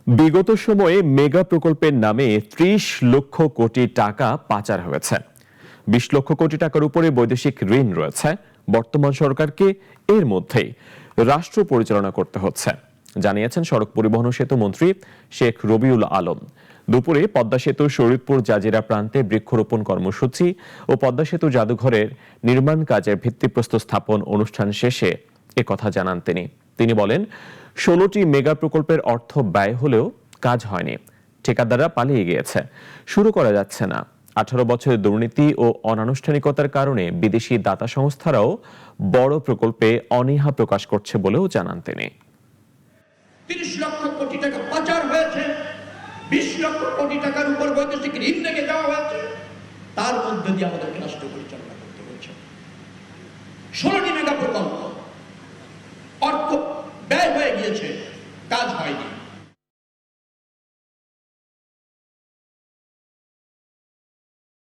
বিগত সময়ে মেগা প্রকল্পের নামে ৩০ লক্ষ কোটি টাকা পাচার হয়েছে। ২০ লক্ষ কোটি টাকার উপরে বৈদেশিক ঋণ রয়েছে। বর্তমান সরকারকে এর মধ্যেই রাষ্ট্র পরিচালনা করতে হচ্ছে, জানিয়েছেন সড়ক পরিবহন ও সেতু মন্ত্রী শেখ রবিউল আলম। দুপুরে পদ্মা সেতু শরীয়তপুর জাজিরা প্রান্তে বৃক্ষরোপণ কর্মসূচি ও পদ্মা সেতু জাদুঘরের নির্মাণ কাজের ভিত্তিপ্রস্তর স্থাপন অনুষ্ঠান শেষে একথা জানান তিনি বলেন, ১৬টি মেগা প্রকল্পের অর্থ ব্যয় হলেও কাজ হয়নি, ঠিকাদাররা পালিয়ে গিয়েছে, শুরু করা যাচ্ছে না। ১৮ বছরের দুর্নীতি ও অনানুষ্ঠানিকতার কারণে বিদেশি দাতা সংস্থারাও বড় প্রকল্পে অনীহা প্রকাশ করছে বলেও জানান তিনি। ৩০ লক্ষ কোটি টাকা পাচার হয়েছে, ২০ লক্ষ কোটি টাকার উপর বৈদেশিক ঋণ রেখে দেওয়া হয়েছে, তার মধ্যে দিয়ে আমাদেরকে রাষ্ট্র পরিচালনা করতে হয়েছে। ১৬টি মেগা প্রকল্প অর্থ ব্যয় হয়ে গিয়েছে, কাজ হয়নি।